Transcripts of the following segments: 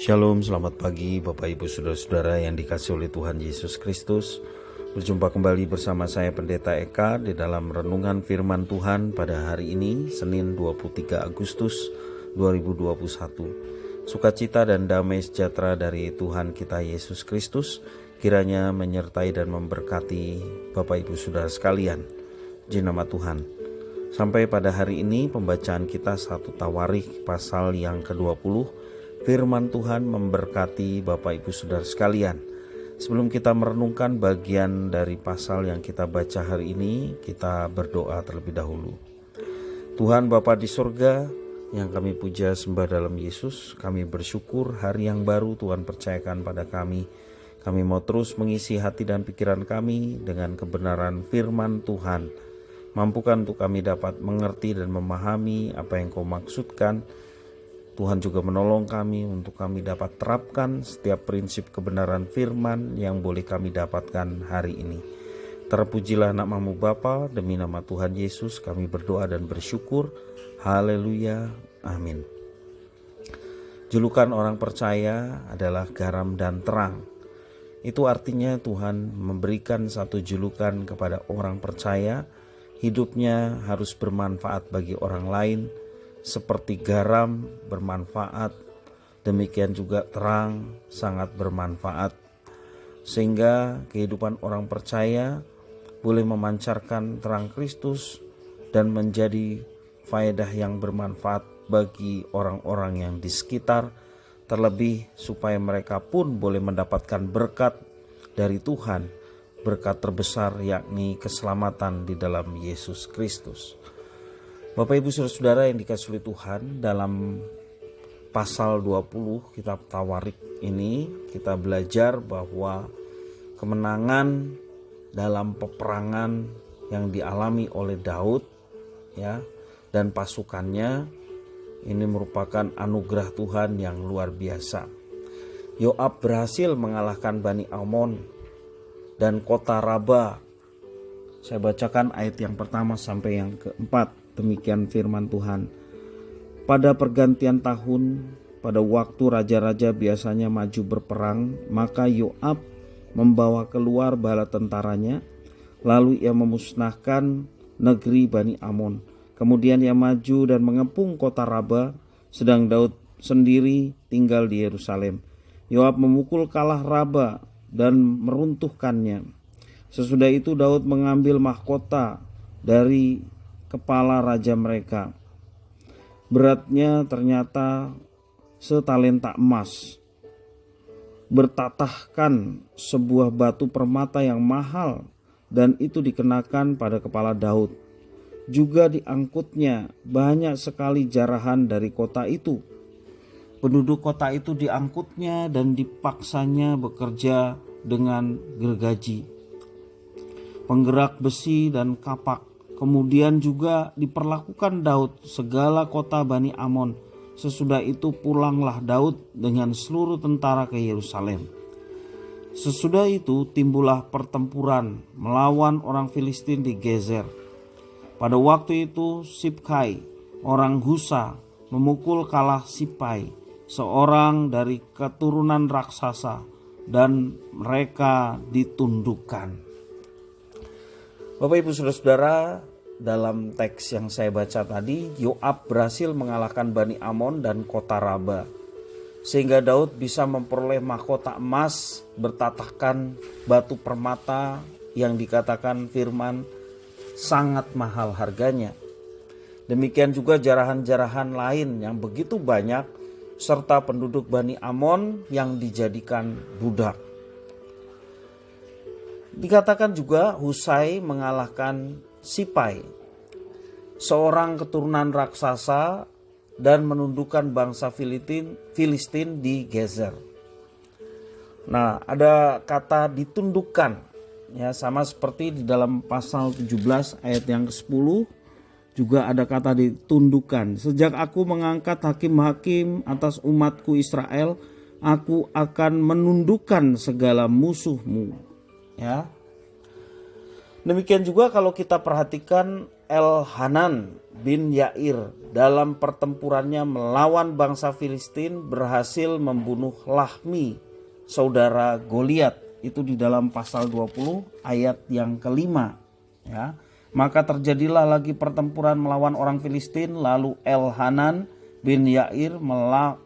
Shalom, selamat pagi Bapak Ibu Saudara-saudara yang dikasihi oleh Tuhan Yesus Kristus. Berjumpa kembali bersama saya Pendeta Eka di dalam renungan firman Tuhan pada hari ini, Senin 23 Agustus 2021. Sukacita dan damai sejahtera dari Tuhan kita Yesus Kristus kiranya menyertai dan memberkati Bapak Ibu Saudara sekalian. Di nama Tuhan. Sampai pada hari ini pembacaan kita 1 Tawarikh pasal yang ke-20. Firman Tuhan memberkati Bapak Ibu Saudara sekalian. Sebelum kita merenungkan bagian dari pasal yang kita baca hari ini, kita berdoa terlebih dahulu. Tuhan Bapa di surga, yang kami puja sembah dalam Yesus, kami bersyukur hari yang baru Tuhan percayakan pada kami. Kami mau terus mengisi hati dan pikiran kami dengan kebenaran firman Tuhan. Mampukan untuk kami dapat mengerti dan memahami apa yang Kau maksudkan. Tuhan juga menolong kami untuk kami dapat terapkan setiap prinsip kebenaran firman yang boleh kami dapatkan hari ini. Terpujilah nama-Mu Bapa, demi nama Tuhan Yesus kami berdoa dan bersyukur. Haleluya, amin. Julukan orang percaya adalah garam dan terang. Itu artinya Tuhan memberikan satu julukan kepada orang percaya. Hidupnya harus bermanfaat bagi orang lain. Seperti garam bermanfaat, demikian juga terang sangat bermanfaat. Sehingga kehidupan orang percaya boleh memancarkan terang Kristus dan menjadi faedah yang bermanfaat bagi orang-orang yang di sekitar. Terlebih supaya mereka pun boleh mendapatkan berkat dari Tuhan, berkat terbesar yakni keselamatan di dalam Yesus Kristus. Bapak Ibu Saudara-saudara yang dikasihi oleh Tuhan, dalam pasal 20 kitab Tawarikh ini kita belajar bahwa kemenangan dalam peperangan yang dialami oleh Daud ya dan pasukannya ini merupakan anugerah Tuhan yang luar biasa. Yoab berhasil mengalahkan Bani Amon dan kota Raba. Saya bacakan ayat yang pertama sampai yang keempat. Demikian firman Tuhan. Pada pergantian tahun, pada waktu raja-raja biasanya maju berperang, maka Yoab membawa keluar bala tentaranya, lalu ia memusnahkan negeri Bani Amon. Kemudian ia maju dan mengepung kota Raba, sedang Daud sendiri tinggal di Yerusalem. Yoab memukul kalah Raba dan meruntuhkannya. Sesudah itu Daud mengambil mahkota dari kepala raja mereka. Beratnya ternyata setalenta emas. Bertatahkan sebuah batu permata yang mahal dan itu dikenakan pada kepala Daud. Juga diangkutnya banyak sekali jarahan dari kota itu. Penduduk kota itu diangkutnya dan dipaksanya bekerja dengan gergaji, penggerak besi dan kapak. Kemudian juga diperlakukan Daud segala kota Bani Amon. Sesudah itu pulanglah Daud dengan seluruh tentara ke Yerusalem. Sesudah itu timbullah pertempuran melawan orang Filistin di Gezer. Pada waktu itu Sibkai orang Husa memukul kalah Sipai, seorang dari keturunan raksasa, dan mereka ditundukkan. Bapak Ibu Saudara-saudara, dalam teks yang saya baca tadi, Yoab berhasil mengalahkan Bani Amon dan kota Raba. Sehingga Daud bisa memperoleh mahkota emas bertatahkan batu permata yang dikatakan firman sangat mahal harganya. Demikian juga jarahan-jarahan lain yang begitu banyak serta penduduk Bani Amon yang dijadikan budak. Dikatakan juga Husai mengalahkan Sipai, seorang keturunan raksasa, dan menundukkan bangsa Filistin di Gezer. Nah, ada kata ditundukkan ya, sama seperti di dalam pasal 17 ayat yang ke-10 juga ada kata ditundukkan. Sejak aku mengangkat hakim-hakim atas umatku Israel, aku akan menundukkan segala musuhmu. Ya. Demikian juga kalau kita perhatikan Elhanan bin Yair dalam pertempurannya melawan bangsa Filistin berhasil membunuh Lahmi, saudara Goliat. Itu di dalam pasal 20 ayat yang kelima. Ya. Maka terjadilah lagi pertempuran melawan orang Filistin, lalu Elhanan bin Yair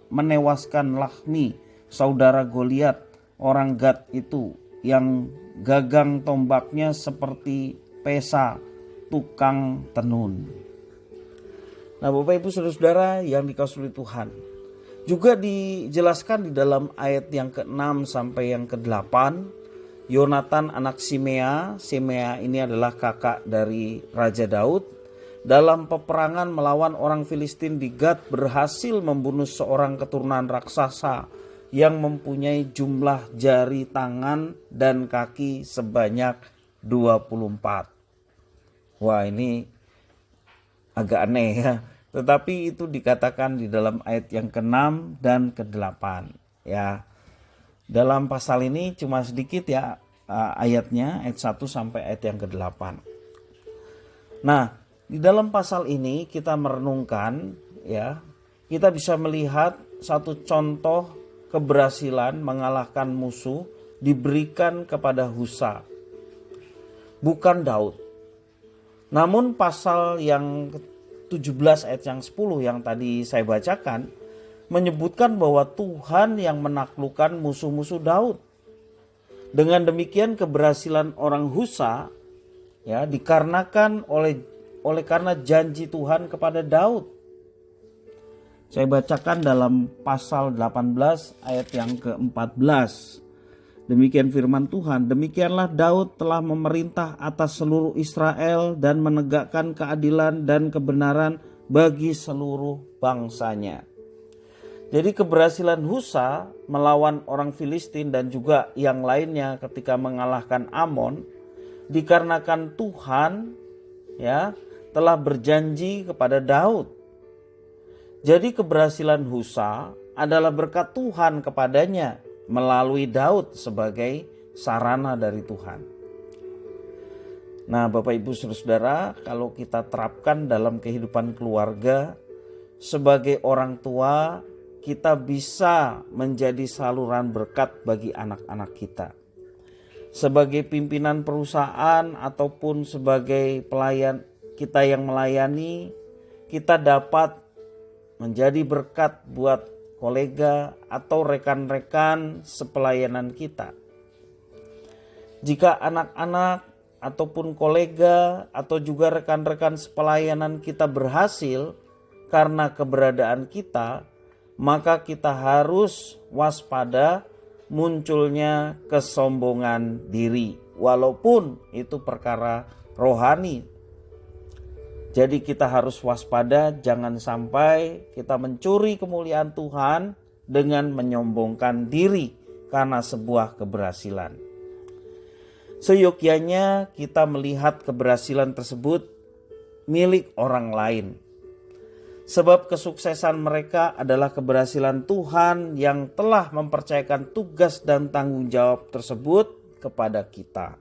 menewaskan Lahmi, saudara Goliat, orang Gad itu, yang gagang tombaknya seperti pesa tukang tenun. Nah, Bapak Ibu Saudara-saudara yang dikasihi Tuhan, juga dijelaskan di dalam ayat yang ke-6 sampai yang ke-8, Yonatan anak Simea ini adalah kakak dari Raja Daud, dalam peperangan melawan orang Filistin di Gad berhasil membunuh seorang keturunan raksasa yang mempunyai jumlah jari tangan dan kaki sebanyak 24. Wah, ini agak aneh ya. Tetapi itu dikatakan di dalam ayat yang ke-6 dan ke-8 ya. Dalam pasal ini cuma sedikit ya ayatnya, ayat 1 sampai ayat yang ke-8. Nah, di dalam pasal ini kita merenungkan ya, kita bisa melihat satu contoh keberhasilan mengalahkan musuh diberikan kepada Husha, bukan Daud. Namun pasal yang 17 ayat yang 10 yang tadi saya bacakan menyebutkan bahwa Tuhan yang menaklukkan musuh-musuh Daud. Dengan demikian keberhasilan orang Husha ya dikarenakan oleh karena janji Tuhan kepada Daud. Saya bacakan dalam pasal 18 ayat yang ke-14. Demikian firman Tuhan, demikianlah Daud telah memerintah atas seluruh Israel dan menegakkan keadilan dan kebenaran bagi seluruh bangsanya. Jadi keberhasilan Husha melawan orang Filistin dan juga yang lainnya ketika mengalahkan Amon dikarenakan Tuhan ya telah berjanji kepada Daud. Jadi keberhasilan Husha adalah berkat Tuhan kepadanya melalui Daud sebagai sarana dari Tuhan. Nah, Bapak Ibu Saudara, kalau kita terapkan dalam kehidupan keluarga sebagai orang tua, kita bisa menjadi saluran berkat bagi anak-anak kita. Sebagai pimpinan perusahaan ataupun sebagai pelayan kita yang melayani, kita dapat menjadi berkat buat kolega atau rekan-rekan sepelayanan kita. Jika anak-anak ataupun kolega atau juga rekan-rekan sepelayanan kita berhasil karena keberadaan kita, maka kita harus waspada munculnya kesombongan diri, walaupun itu perkara rohani. Jadi kita harus waspada, jangan sampai kita mencuri kemuliaan Tuhan dengan menyombongkan diri karena sebuah keberhasilan. Seyogyanya kita melihat keberhasilan tersebut milik orang lain. Sebab kesuksesan mereka adalah keberhasilan Tuhan yang telah mempercayakan tugas dan tanggung jawab tersebut kepada kita.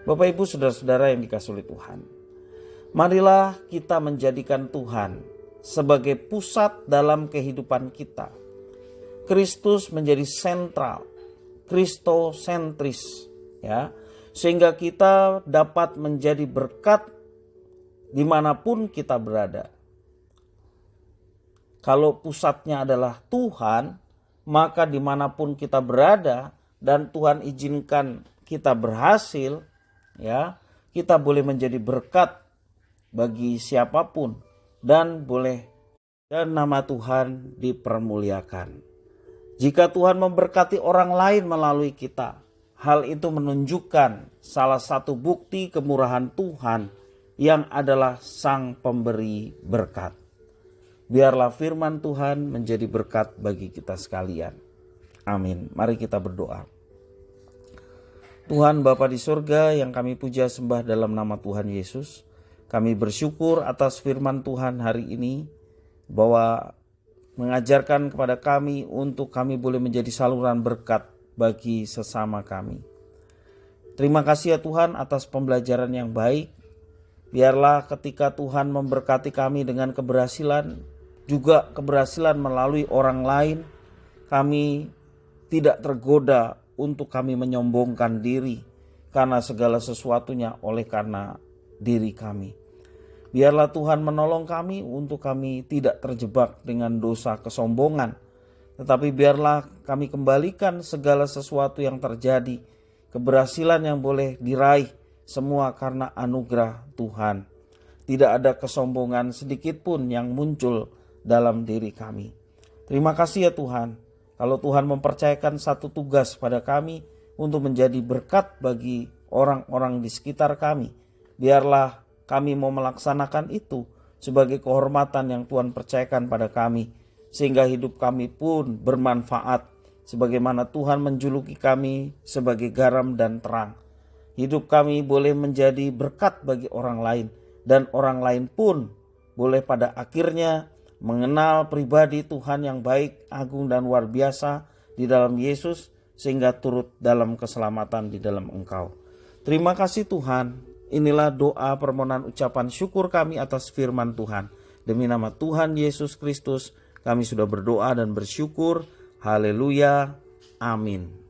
Bapak Ibu Saudara-saudara yang dikasihi oleh Tuhan, marilah kita menjadikan Tuhan sebagai pusat dalam kehidupan kita. Kristus menjadi sentral, kristosentris ya, sehingga kita dapat menjadi berkat dimanapun kita berada. Kalau pusatnya adalah Tuhan, maka dimanapun kita berada dan Tuhan izinkan kita berhasil, ya, kita boleh menjadi berkat bagi siapapun dan nama Tuhan dipermuliakan. Jika Tuhan memberkati orang lain melalui kita, hal itu menunjukkan salah satu bukti kemurahan Tuhan yang adalah Sang Pemberi berkat. Biarlah firman Tuhan menjadi berkat bagi kita sekalian. Amin. Mari kita berdoa. Tuhan Bapa di surga yang kami puja sembah dalam nama Tuhan Yesus, kami bersyukur atas firman Tuhan hari ini bahwa mengajarkan kepada kami untuk kami boleh menjadi saluran berkat bagi sesama kami. Terima kasih ya Tuhan atas pembelajaran yang baik. Biarlah ketika Tuhan memberkati kami dengan keberhasilan, juga keberhasilan melalui orang lain, kami tidak tergoda untuk kami menyombongkan diri karena segala sesuatunya oleh karena diri kami. Biarlah Tuhan menolong kami untuk kami tidak terjebak dengan dosa kesombongan, tetapi biarlah kami kembalikan segala sesuatu yang terjadi, keberhasilan yang boleh diraih, semua karena anugerah Tuhan. Tidak ada kesombongan sedikit pun yang muncul dalam diri kami. Terima kasih ya Tuhan, kalau Tuhan mempercayakan satu tugas pada kami untuk menjadi berkat bagi orang-orang di sekitar kami. Biarlah kami mau melaksanakan itu sebagai kehormatan yang Tuhan percayakan pada kami, sehingga hidup kami pun bermanfaat sebagaimana Tuhan menjuluki kami sebagai garam dan terang. Hidup kami boleh menjadi berkat bagi orang lain, dan orang lain pun boleh pada akhirnya mengenal pribadi Tuhan yang baik, agung dan luar biasa di dalam Yesus, sehingga turut dalam keselamatan di dalam Engkau. Terima kasih Tuhan. Inilah doa permohonan ucapan syukur kami atas firman Tuhan. Demi nama Tuhan Yesus Kristus kami sudah berdoa dan bersyukur. Haleluya. Amin.